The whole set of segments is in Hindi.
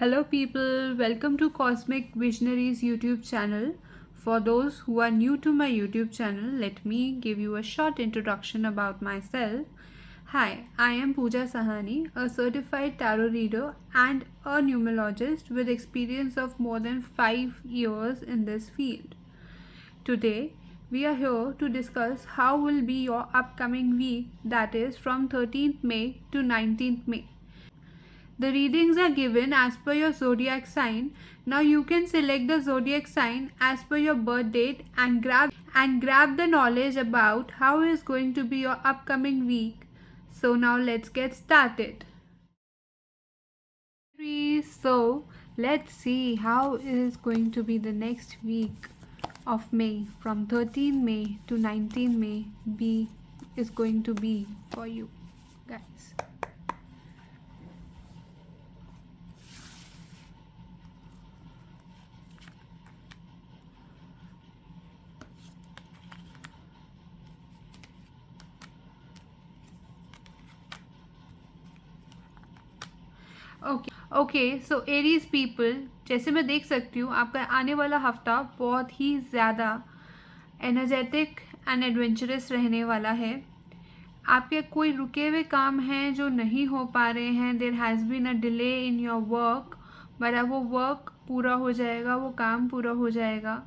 Hello, people. Welcome to Cosmic Visionaries YouTube channel. For those who are new to my YouTube channel, let me give you a short introduction about myself. Hi, I am Pooja Sahani, a certified tarot reader and a numerologist with experience of more than 5 years in this field. Today, we are here to discuss how will be your upcoming week, that is from 13th May to 19th May. The readings are given as per your zodiac sign. Now you can select the zodiac sign as per your birth date and grab the knowledge about how is going to be your upcoming week. So now let's get started. So let's see how is going to be the next week of May from 13 May to 19 May is going to be for you guys. Okay so Aries people, जैसे मैं देख सकती हूँ आपका आने वाला हफ्ता बहुत ही ज़्यादा एनर्जेटिक एंड एडवेंचरस रहने वाला है. आपके कोई रुके हुए काम हैं जो नहीं हो पा रहे हैं. There has been a delay in your work, but अब वो वर्क पूरा हो जाएगा, वो काम पूरा हो जाएगा.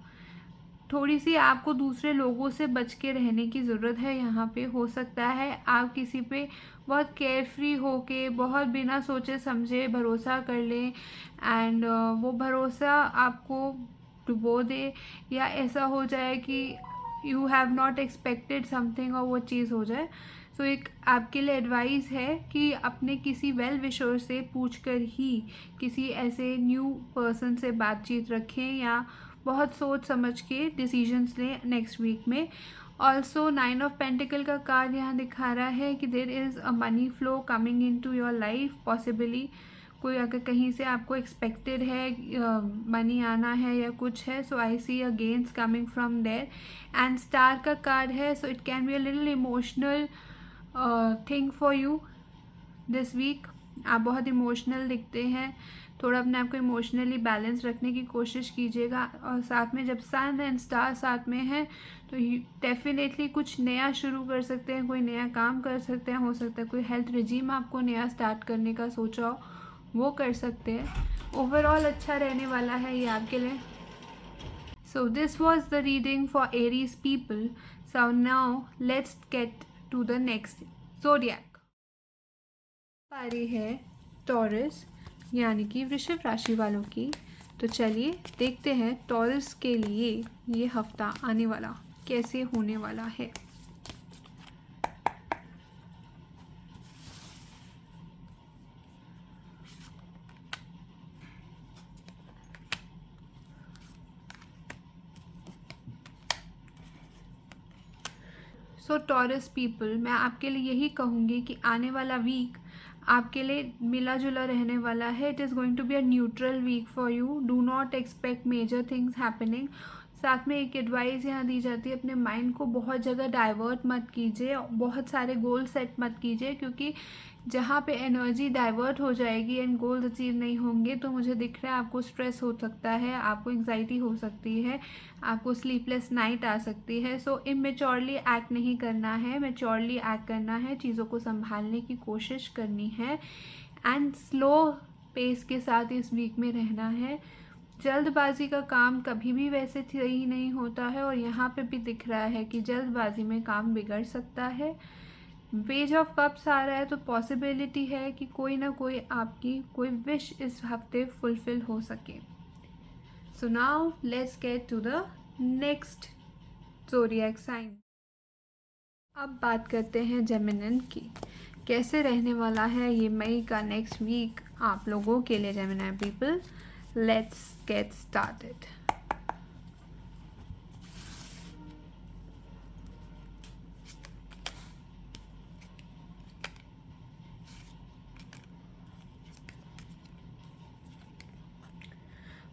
थोड़ी सी आपको दूसरे लोगों से बच के रहने की ज़रूरत है. यहाँ पे हो सकता है आप किसी पे बहुत केयरफ्री होके बहुत बिना सोचे समझे भरोसा कर लें एंड वो भरोसा आपको डुबो दे, या ऐसा हो जाए कि you have not expected something और वो चीज़ हो जाए. सो एक आपके लिए एडवाइस है कि अपने किसी वेल विशर से पूछ कर ही किसी ऐसे न्यू पर्सन से बातचीत रखें या बहुत सोच समझ के डिसीजंस लें नेक्स्ट वीक में. ऑल्सो 9 ऑफ पेंटिकल का कार्ड यहाँ दिखा रहा है कि there is a money flow coming into your life. Possibly कोई अगर कहीं से आपको एक्सपेक्टेड है मनी आना है या कुछ है, so I see a gains coming from there. And star का कार्ड है, so it can be a little emotional thing for you this week. आप बहुत इमोशनल दिखते हैं, थोड़ा अपने आप को इमोशनली बैलेंस रखने की कोशिश कीजिएगा. और साथ में जब सन एंड स्टार साथ में हैं तो डेफिनेटली कुछ नया शुरू कर सकते हैं, कोई नया काम कर सकते हैं. हो सकता है कोई हेल्थ रिजीम आपको नया स्टार्ट करने का सोचा हो, वो कर सकते हैं. ओवरऑल अच्छा रहने वाला है ये आपके लिए. So this was the reading for Aries people. So now let's get to the next zodiac. पारी है टॉरस यानी कि वृषभ राशि वालों की. तो चलिए देखते हैं टॉरस के लिए ये हफ्ता आने वाला कैसे होने वाला है. सो टॉरस पीपल, मैं आपके लिए यही कहूँगी कि आने वाला वीक आपके लिए मिला जुला रहने वाला है. It is going to be a neutral week for you. Do not expect major things happening. साथ में एक एडवाइस यहाँ दी जाती है, अपने माइंड को बहुत जगह डाइवर्ट मत कीजिए, बहुत सारे गोल सेट मत कीजिए, क्योंकि जहाँ पे एनर्जी डाइवर्ट हो जाएगी एंड गोल्स अचीव नहीं होंगे तो मुझे दिख रहा है आपको स्ट्रेस हो सकता है, आपको एंग्जाइटी हो सकती है, आपको स्लीपलेस नाइट आ सकती है. सो इमेच्योरली एक्ट नहीं करना है, मैच्योरली एक्ट करना है, चीज़ों को संभालने की कोशिश करनी है एंड स्लो पेस के साथ इस वीक में रहना है. जल्दबाजी का काम कभी भी वैसे सही नहीं होता है और यहाँ पे भी दिख रहा है कि जल्दबाजी में काम बिगड़ सकता है. पेज ऑफ कप्स आ रहा है तो पॉसिबिलिटी है कि कोई ना कोई आपकी कोई विश इस हफ्ते फुलफिल हो सके. So now let's get to the next zodiac sign. अब बात करते हैं जेमिनी की. कैसे रहने वाला है ये मई का नेक्स्ट वीक आप लोगों के लिए Gemini people. Let's get started.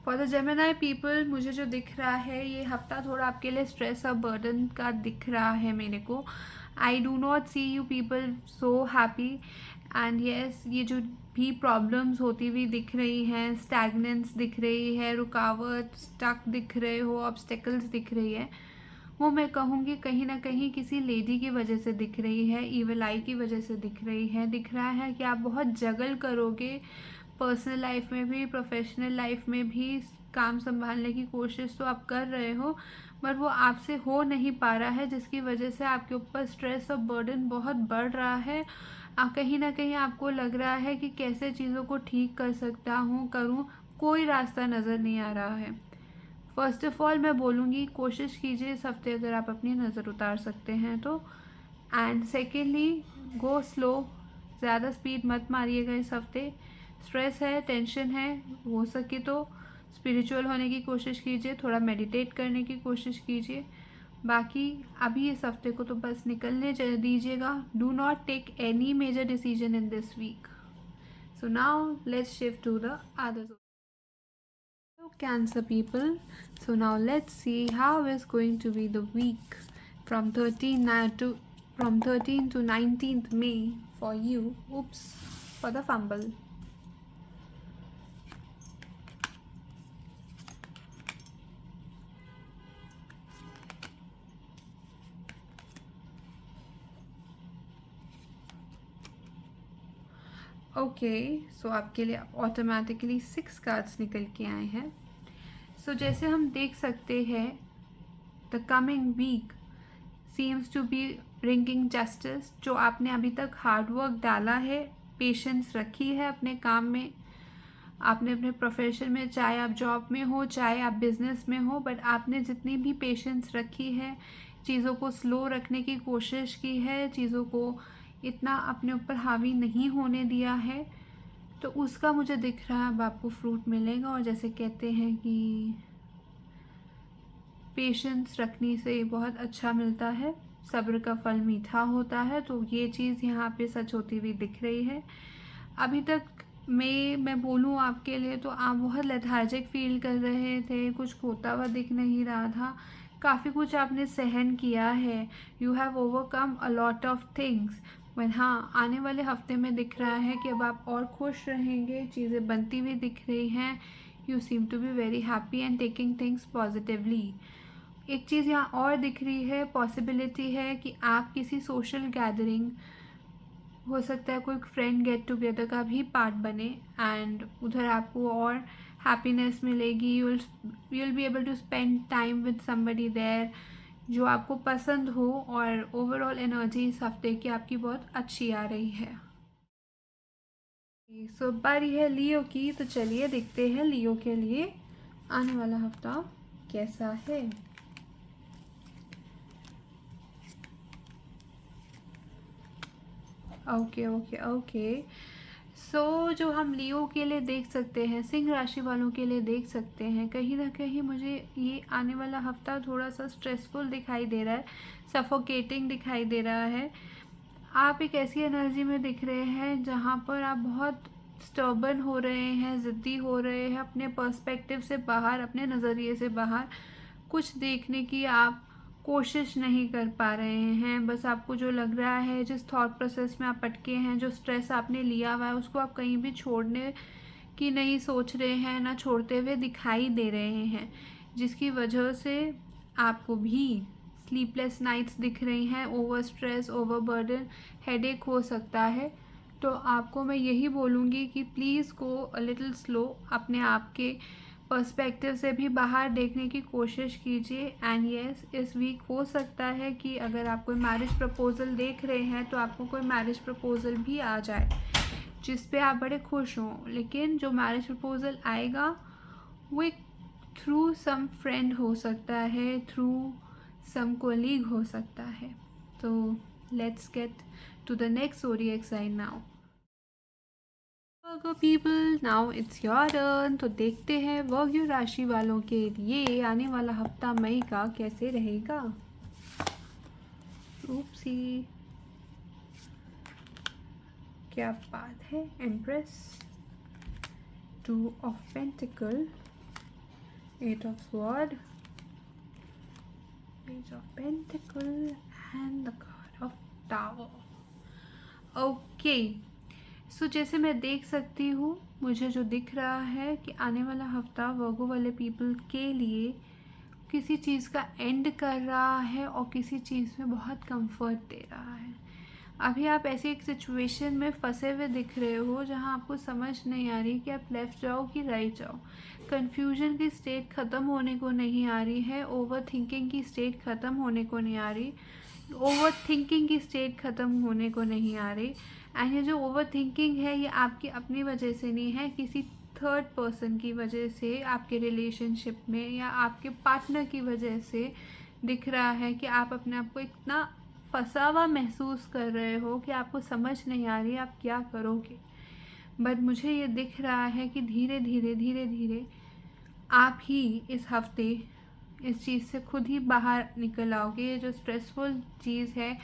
For the Gemini people, मुझे जो दिख रहा है ये हफ्ता थोड़ा आपके लिए स्ट्रेस और बर्डन का दिख रहा है मेरे को. I do not see you people so happy. And yes, ये जो भी प्रॉब्लम्स होती हुई दिख रही हैं, स्टैगनेंस दिख रही है, रुकावट, स्टक दिख रहे हो, ऑब्स्टेकल्स दिख रही है, वो मैं कहूँगी कहीं ना कहीं किसी लेडी की वजह से दिख रही है, ईवल आई की वजह से दिख रही है। दिख रहा है कि आप बहुत जगल करोगे, पर्सनल लाइफ में भी प्रोफेशनल लाइफ में भी काम संभालने की कोशिश तो आप कर रहे हो, पर वो आपसे हो नहीं पा रहा है, जिसकी वजह से आपके ऊपर स्ट्रेस और बर्डन बहुत बढ़ रहा है। कहीं ना कहीं आपको लग रहा है कि कैसे चीज़ों को ठीक कर सकता हूँ, करूँ, कोई रास्ता नज़र नहीं आ रहा है। फर्स्ट ऑफ ऑल मैं बोलूँगी कोशिश कीजिए इस हफ्ते अगर आप अपनी नज़र उतार सकते हैं तो। एंड सेकेंडली, गो स्लो, ज़्यादा स्पीड मत मारिएगा इस हफ्ते। स्ट्रेस है, टेंशन है, हो सके तो स्पिरिचुअल होने की कोशिश कीजिए, थोड़ा मेडिटेट करने की कोशिश कीजिए। बाकी अभी इस हफ्ते को तो बस निकलने दीजिएगा। Do not take any major decision in this week. So now let's shift to the other. Hello Cancer people, so now let's see how is going to be the week from 13 to 19th May for you. Oops, for the fumble. Okay, so आपके लिए ऑटोमेटिकली 6 कार्ड्स निकल के आए हैं। सो जैसे हम देख सकते हैं, the coming week seems to be bringing justice. जो आपने अभी तक हार्डवर्क डाला है, पेशेंस रखी है अपने काम में, आपने अपने प्रोफेशन में, चाहे आप जॉब में हो चाहे आप बिजनेस में हो, बट आपने जितनी भी पेशेंस रखी है, चीज़ों को स्लो रखने की कोशिश की है, चीज़ों को इतना अपने ऊपर हावी नहीं होने दिया है, तो उसका मुझे दिख रहा है अब आपको फ्रूट मिलेगा। और जैसे कहते हैं कि पेशेंस रखने से बहुत अच्छा मिलता है, सब्र का फल मीठा होता है, तो ये चीज़ यहाँ पे सच होती हुई दिख रही है। अभी तक मैं बोलूँ आपके लिए तो आप बहुत लेथार्जिक फील कर रहे थे, कुछ खोता हुआ दिख नहीं रहा था, काफ़ी कुछ आपने सहन किया है, you have overcome a lot of things. पर हाँ, आने वाले हफ्ते में दिख रहा है कि अब आप और खुश रहेंगे, चीज़ें बनती हुई दिख रही हैं, you seem to be very happy and taking things positively. एक चीज़ यहाँ और दिख रही है, पॉसिबिलिटी है कि आप किसी सोशल गैदरिंग, हो सकता है कोई फ्रेंड गेट टुगेदर का भी पार्ट बने, एंड उधर आपको और हैप्पीनेस मिलेगी। you'll be able to spend time with somebody there जो आपको पसंद हो, और ओवरऑल एनर्जी इस हफ्ते की आपकी बहुत अच्छी आ रही है। सो बारी है लियो की, तो चलिए देखते हैं लियो के लिए आने वाला हफ्ता कैसा है। ओके ओके ओके, सो जो हम लियो के लिए देख सकते हैं, सिंह राशि वालों के लिए देख सकते हैं, कहीं ना कहीं मुझे ये आने वाला हफ्ता थोड़ा सा स्ट्रेसफुल दिखाई दे रहा है, सफोकेटिंग दिखाई दे रहा है। आप एक ऐसी एनर्जी में दिख रहे हैं जहाँ पर आप बहुत स्टर्बन हो रहे हैं, ज़िद्दी हो रहे हैं, अपने पर्सपेक्टिव से बाहर, अपने नज़रिए से बाहर कुछ देखने की आप कोशिश नहीं कर पा रहे हैं। बस आपको जो लग रहा है, जिस थॉट प्रोसेस में आप अटके हैं, जो स्ट्रेस आपने लिया हुआ है, उसको आप कहीं भी छोड़ने की नहीं सोच रहे हैं, ना छोड़ते हुए दिखाई दे रहे हैं, जिसकी वजह से आपको भी स्लीपलेस नाइट्स दिख रही हैं, over stress, over burden, headache हो सकता है। तो आपको मैं यही बोलूँगी कि please go a little slow, अपने आप के पर्सपेक्टिव से भी बाहर देखने की कोशिश कीजिए। एंड येस, इस वीक हो सकता है कि अगर आप कोई मैरिज प्रपोज़ल देख रहे हैं तो आपको कोई मैरिज प्रपोज़ल भी आ जाए जिस पे आप बड़े खुश हों, लेकिन जो मैरिज प्रपोज़ल आएगा वो एक थ्रू सम फ्रेंड हो सकता है, थ्रू सम कोलीग हो सकता है। तो let's get to the next zodiac sign now. Virgo people, now it's your turn. तो देखते हैं वर्गो राशि वालों के लिए आने वाला हफ्ता मई का कैसे रहेगा। ओप्सी, क्या बात है। Empress, 2 of pentacle, 8 of sword, Page of Pentacle, and the card of tower. Okay, so जैसे मैं देख सकती हूँ, मुझे जो दिख रहा है कि आने वाला हफ्ता वर्गो वाले पीपल के लिए किसी चीज़ का एंड कर रहा है और किसी चीज़ में बहुत कंफर्ट दे रहा है। अभी आप ऐसी एक सिचुएशन में फंसे हुए दिख रहे हो जहाँ आपको समझ नहीं आ रही कि आप लेफ़्ट जाओ कि राइट जाओ। कन्फ्यूजन की स्टेट ख़त्म होने को नहीं आ रही है, ओवर थिंकिंग की स्टेट ख़त्म होने को नहीं आ रही, ओवर थिंकिंग की स्टेट ख़त्म होने को नहीं आ रही। एंड ये जो ओवर थिंकिंग है ये आपकी अपनी वजह से नहीं है, किसी थर्ड पर्सन की वजह से, आपके रिलेशनशिप में या आपके पार्टनर की वजह से दिख रहा है कि आप अपने आप को इतना फंसा हुआ महसूस कर रहे हो कि आपको समझ नहीं आ रही आप क्या करोगे। बट मुझे ये दिख रहा है कि धीरे धीरे आप ही इस हफ्ते इस चीज़ से खुद ही बाहर निकल आओगे। ये जो स्ट्रेसफुल चीज़ है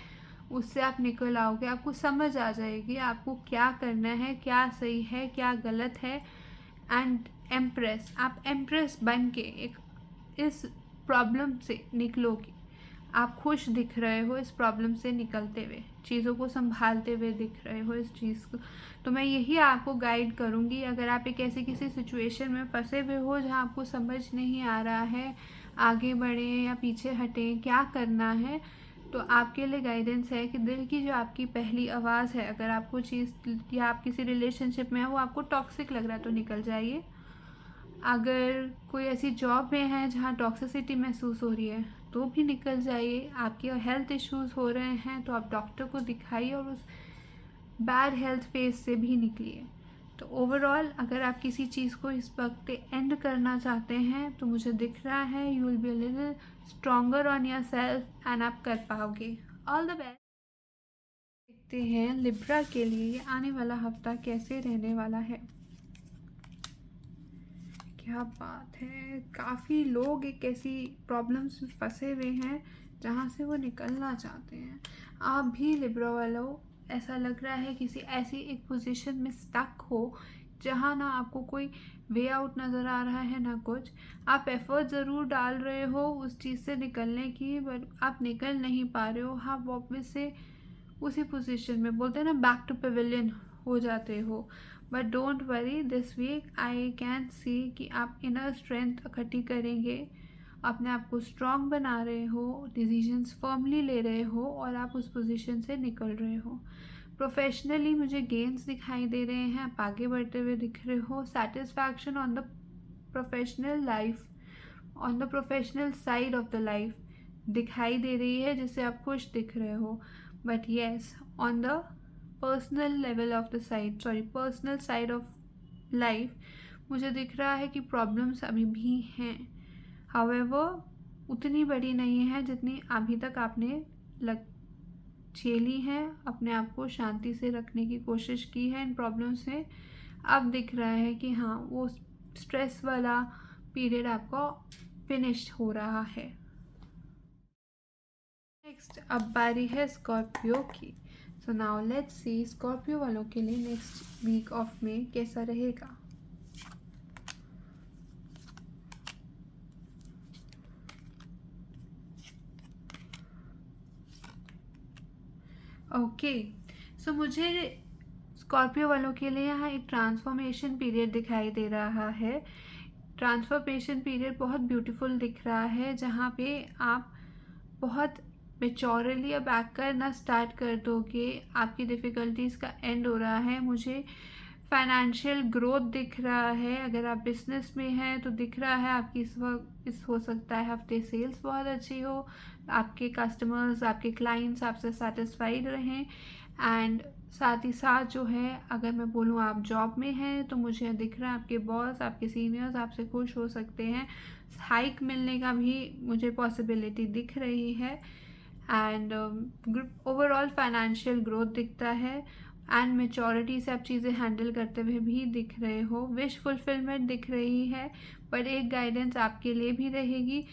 उससे आप निकल आओगे, आपको समझ आ जाएगी आपको क्या करना है, क्या सही है, क्या गलत है। एंड एम्प्रेस, आप एम्प्रेस बन के एक इस प्रॉब्लम से निकलोगे। आप खुश दिख रहे हो इस प्रॉब्लम से निकलते हुए, चीज़ों को संभालते हुए दिख रहे हो इस चीज़ को। तो मैं यही आपको गाइड करूँगी, अगर आप एक ऐसी किसी सिचुएशन में फंसे हुए हो जहाँ आपको समझ नहीं आ रहा है आगे बढ़ें या पीछे हटें, क्या करना है, तो आपके लिए गाइडेंस है कि दिल की जो आपकी पहली आवाज़ है, अगर आपको चीज़ या आप किसी रिलेशनशिप में है वो आपको टॉक्सिक लग रहा है तो निकल जाइए। अगर कोई ऐसी जॉब में है जहाँ टॉक्सिसिटी महसूस हो रही है तो भी निकल जाइए। आपके हेल्थ इश्यूज़ हो रहे हैं तो आप डॉक्टर को दिखाइए और उस बैड हेल्थ फेज से भी निकलिए। तो ओवरऑल अगर आप किसी चीज़ को इस वक्त एंड करना चाहते हैं तो मुझे दिख रहा है you will be a little stronger on your self and आप कर पाओगे। All the best. देखते हैं लिब्रा के लिए ये आने वाला हफ्ता कैसे रहने वाला है। क्या बात है, काफ़ी लोग एक ऐसी प्रॉब्लम्स में फंसे हुए हैं जहाँ से वो निकलना चाहते हैं। आप भी लिब्रा वालों, ऐसा लग रहा है किसी ऐसी एक पोजीशन में स्टक हो जहाँ ना आपको कोई वे आउट नज़र आ रहा है ना कुछ। आप एफर्ट ज़रूर डाल रहे हो उस चीज़ से निकलने की, बट आप निकल नहीं पा रहे हो। हाँ, वापस से उसी पोजीशन में, बोलते हैं ना, बैक टू पेविलियन हो जाते हो। But don't worry, this week I can see कि आप इनर स्ट्रेंथ इकट्ठी करेंगे, अपने आप को स्ट्रॉन्ग बना रहे हो, डिसीजंस फर्मली ले रहे हो और आप उस पोजीशन से निकल रहे हो। प्रोफेशनली मुझे गेन्स दिखाई दे रहे हैं, आप आगे बढ़ते हुए दिख रहे हो। Satisfaction on the professional life, on the professional side of the life दिखाई दे रही है जिससे आप खुश दिख रहे हो। But yes, on the personal side of life मुझे दिख रहा है कि प्रॉब्लम्स अभी भी हैं। हाउएवर उतनी बड़ी नहीं है जितनी अभी तक आपने झेली है, अपने आप को शांति से रखने की कोशिश की है इन प्रॉब्लम से। अब दिख रहा है कि हाँ, वो स्ट्रेस वाला पीरियड आपका फिनिश हो रहा है। नेक्स्ट अब बारी है स्कॉर्पियो की। सो नाउ लेट्स सी स्कॉर्पियो वालों के लिए नेक्स्ट वीक ऑफ में कैसा रहेगा। ओके, सो मुझे स्कॉर्पियो वालों के लिए यहाँ एक ट्रांसफॉर्मेशन पीरियड दिखाई दे रहा है। ट्रांसफॉर्मेशन पीरियड बहुत ब्यूटीफुल दिख रहा है जहाँ पे आप बहुत मेच्योरली अब एक्ट करना स्टार्ट कर दोगे, आपकी डिफ़िकल्टीज़ का एंड हो रहा है। मुझे फाइनेंशियल ग्रोथ दिख रहा है, अगर आप बिजनेस में हैं तो दिख रहा है आपकी इस वक्त हो सकता है हफ्ते सेल्स बहुत अच्छी हो, आपके कस्टमर्स, आपके क्लाइंट्स आपसे सेटिस्फाइड रहें। एंड साथ ही साथ जो है, अगर मैं बोलूँ आप जॉब में हैं तो मुझे दिख रहा है आपके बॉस, आपके सीनियर्स आपसे खुश हो सकते हैं, हाइक मिलने का भी मुझे पॉसिबिलिटी दिख रही है। एंड ओवरऑल फाइनेंशियल ग्रोथ दिखता है एंड मेच्योरिटी से आप चीज़ें हैंडल करते हुए भी दिख रहे हो। विश फुलफिलमेंट दिख रही है, पर एक गाइडेंस आपके लिए भी रहेगी,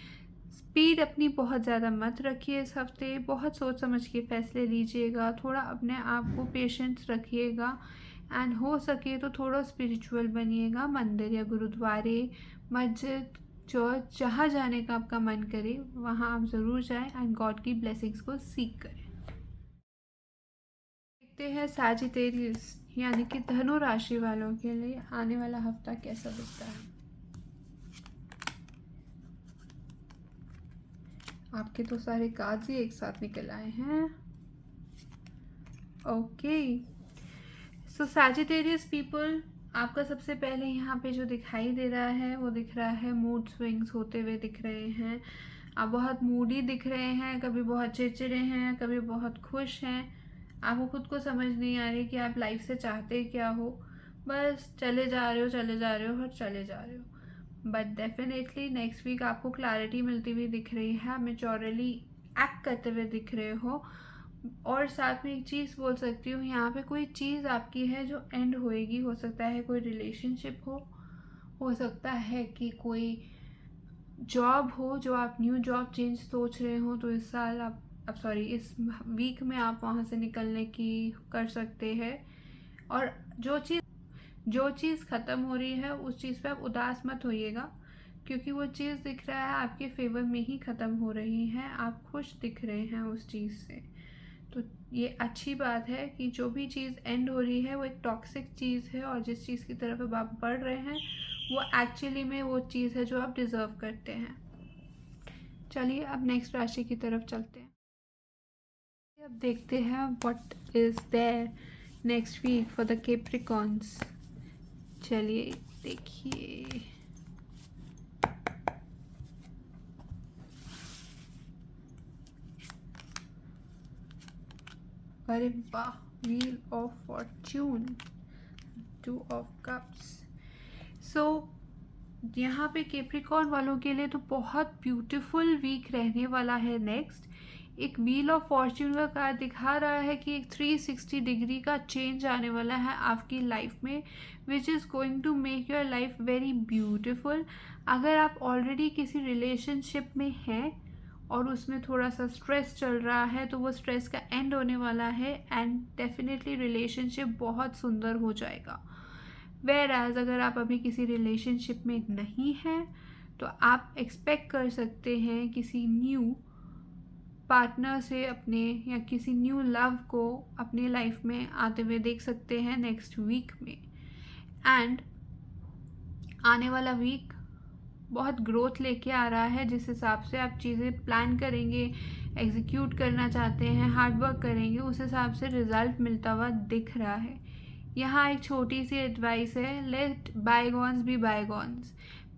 स्पीड अपनी बहुत ज़्यादा मत रखिए इस हफ्ते, बहुत सोच समझ के फैसले लीजिएगा, थोड़ा अपने आप को पेशेंस रखिएगा एंड हो सके तो थोड़ा स्पिरिचुअल बनिएगा। मंदिर या गुरुद्वारे, मस्जिद, चर्च, जहाँ जाने का आपका मन करे वहाँ आप ज़रूर जाएं एंड गॉड की ब्लेसिंग्स को सीख करें। देखते हैं सैजिटेरियस यानी कि धनु राशि वालों के लिए आने वाला हफ्ता कैसा दिखता है। आपके तो सारे कार्ड्स ही एक साथ निकल आए हैं। ओके, सो सैजिटेरियस पीपल, आपका सबसे पहले यहाँ पे जो दिखाई दे रहा है वो दिख रहा है मूड स्विंग्स होते हुए दिख रहे हैं। आप बहुत मूडी दिख रहे हैं, कभी बहुत चिड़चिड़े हैं, कभी बहुत खुश हैं। आपको खुद को समझ नहीं आ रही कि आप लाइफ से चाहते क्या हो, बस चले जा रहे हो और चले जा रहे हो। बट डेफिनेटली नेक्स्ट वीक आपको क्लैरिटी मिलती हुई दिख रही है, मैच्योरली एक्ट करते हुए दिख रहे हो। और साथ में एक चीज़ बोल सकती हूँ, यहाँ पे कोई चीज़ आपकी है जो एंड होएगी। हो सकता है कोई रिलेशनशिप हो सकता है कि कोई जॉब हो, जो आप न्यू जॉब चेंज सोच रहे हो, तो इस साल आप सॉरी इस वीक में आप वहाँ से निकलने की कर सकते हैं। और जो चीज़ ख़त्म हो रही है उस चीज़ पे आप उदास मत होइएगा, क्योंकि वो चीज़ दिख रहा है आपके फेवर में ही ख़त्म हो रही है। आप खुश दिख रहे हैं उस चीज़ से, तो ये अच्छी बात है कि जो भी चीज़ एंड हो रही है वो एक टॉक्सिक चीज़ है, और जिस चीज़ की तरफ अब आप बढ़ रहे हैं वो एक्चुअली में वो चीज़ है जो आप डिज़र्व करते हैं। चलिए अब नेक्स्ट राशि की तरफ चलते हैं। अब देखते हैं what is there next week for the Capricorns. चलिए देखिए, अरे वाह, wheel of fortune, 2 of cups. So यहाँ पे कैप्रिकॉर्न वालों के लिए तो बहुत ब्यूटीफुल वीक रहने वाला है। नेक्स्ट एक व्हील ऑफ फॉर्च्यून का कार्ड दिखा रहा है कि एक 360 डिग्री का चेंज आने वाला है आपकी लाइफ में, which is going to make your life very beautiful. अगर आप ऑलरेडी किसी रिलेशनशिप में हैं और उसमें थोड़ा सा स्ट्रेस चल रहा है, तो वो स्ट्रेस का एंड होने वाला है एंड डेफिनेटली रिलेशनशिप बहुत सुंदर हो जाएगा। वेयर एज अगर आप अभी किसी रिलेशनशिप में नहीं हैं तो आप एक्सपेक्ट कर सकते हैं किसी न्यू पार्टनर से अपने या किसी न्यू लव को अपने लाइफ में आते हुए देख सकते हैं नेक्स्ट वीक में। एंड आने वाला वीक बहुत ग्रोथ लेके आ रहा है, जिस हिसाब से आप चीज़ें प्लान करेंगे, एग्जीक्यूट करना चाहते हैं, हार्ड वर्क करेंगे, उस हिसाब से रिजल्ट मिलता हुआ दिख रहा है। यहाँ एक छोटी सी एडवाइस है, let bygones be bygones.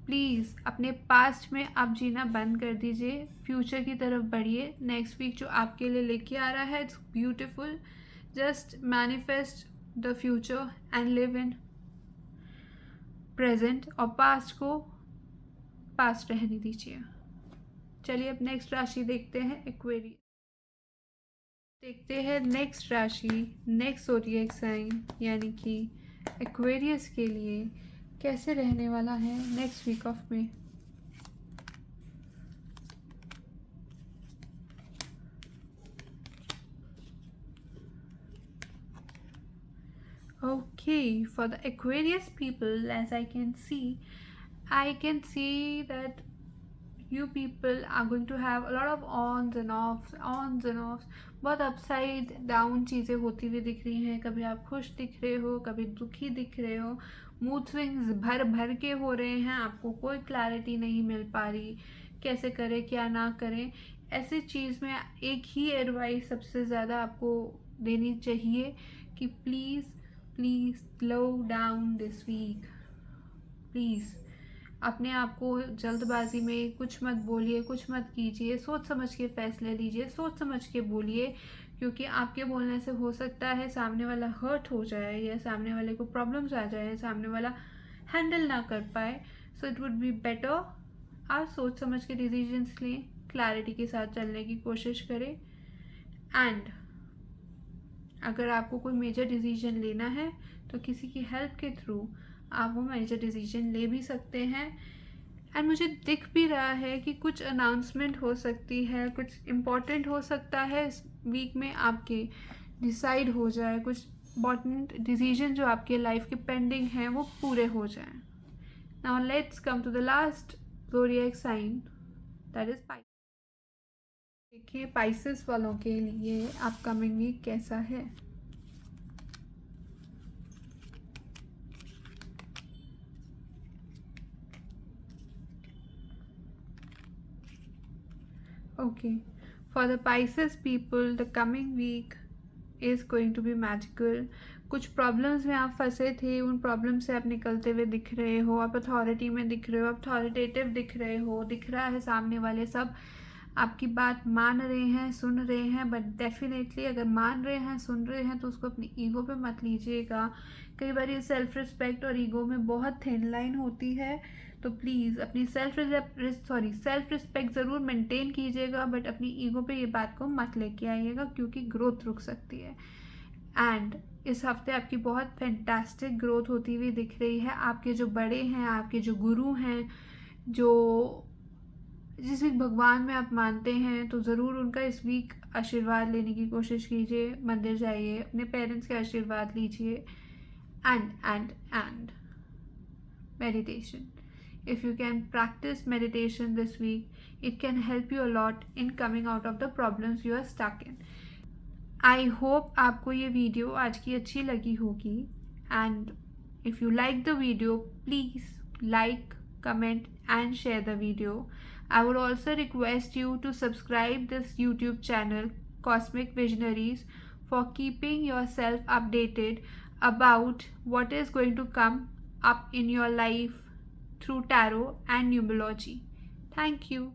Please अपने पास्ट में आप जीना बंद कर दीजिए, फ्यूचर की तरफ बढ़िए। नेक्स्ट वीक जो आपके लिए लेके आ रहा है it's beautiful. Just manifest the future and live in present, और पास्ट को पास्ट रहने दीजिए। चलिए अब नेक्स्ट राशि देखते हैं, एक्वेरियस। देखते हैं नेक्स्ट राशि, नेक्स्ट ज़ोडिएक साइन यानी कि एक्वेरियस के लिए कैसे रहने वाला है नेक्स्ट वीक ऑफ में। Okay, for the Aquarius people, as I can see that you people are going to have a lot of ons and offs. बहुत अपसाइड डाउन चीज़ें होती हुई दिख रही हैं। कभी आप खुश दिख रहे हो, कभी दुखी दिख रहे हो, मूड स्विंग्स भर भर के हो रहे हैं, आपको कोई क्लैरिटी नहीं मिल पा रही कैसे करें क्या ना करें। ऐसी चीज़ में एक ही एडवाइस सबसे ज़्यादा आपको देनी चाहिए कि please slow down this week. Please अपने आप को जल्दबाजी में कुछ मत बोलिए, कुछ मत कीजिए, सोच समझ के फैसले लीजिए, सोच समझ के बोलिए, क्योंकि आपके बोलने से हो सकता है सामने वाला हर्ट हो जाए या सामने वाले को प्रॉब्लम्स आ जाए, सामने वाला हैंडल ना कर पाए। So it would be better आप सोच समझ के डिसीजंस लें, क्लैरिटी के साथ चलने की कोशिश करें। एंड अगर आपको कोई मेजर डिसीजन लेना है तो किसी की हेल्प के थ्रू आप वो मेजर डिसीजन ले भी सकते हैं। एंड मुझे दिख भी रहा है कि कुछ अनाउंसमेंट हो सकती है, कुछ इम्पॉर्टेंट हो सकता है इस वीक में आपके डिसाइड हो जाए, कुछ इम्पॉर्टेंट डिसीजन जो आपके लाइफ के पेंडिंग हैं वो पूरे हो जाएं। Now let's come to the last zodiac sign, that is Pisces. देखिए पाइसेस वालों के लिए अपकमिंग वीक कैसा है। Okay. For the Pisces people, the coming week is going to be magical. कुछ प्रॉब्लम्स में आप फंसे थे, उन प्रॉब्लम से आप निकलते हुए दिख रहे हो, आप अथॉरिटी में दिख रहे हो, आप अथॉरिटेटिव दिख रहे हो, दिख रहा है सामने वाले सब आपकी बात मान रहे हैं, सुन रहे हैं। बट डेफिनेटली अगर मान रहे हैं, सुन रहे हैं, तो उसको अपनी ईगो पे मत लीजिएगा। कई बार ये सेल्फ रिस्पेक्ट और ईगो में बहुत थिन लाइन होती है, तो प्लीज़ अपनी सेल्फ रिस्पेक्ट ज़रूर मेंटेन कीजिएगा, बट अपनी ईगो पे ये बात को मत लेके आइएगा, क्योंकि ग्रोथ रुक सकती है। एंड इस हफ्ते आपकी बहुत फैंटास्टिक ग्रोथ होती हुई दिख रही है। आपके जो बड़े हैं, आपके जो गुरु हैं, जो जिस वीक भगवान में आप मानते हैं, तो ज़रूर उनका इस वीक आशीर्वाद लेने की कोशिश कीजिए। मंदिर जाइए, अपने पेरेंट्स के आशीर्वाद लीजिए। And meditation. If you can practice meditation this week, it can help you a lot in coming out of the problems you are stuck in. I hope आपको ये वीडियो आज की अच्छी लगी होगी, and if you like the video, please like, comment and share the video. I would also request you to subscribe this YouTube channel Cosmic Visionaries for keeping yourself updated about what is going to come up in your life through tarot and numerology. Thank you.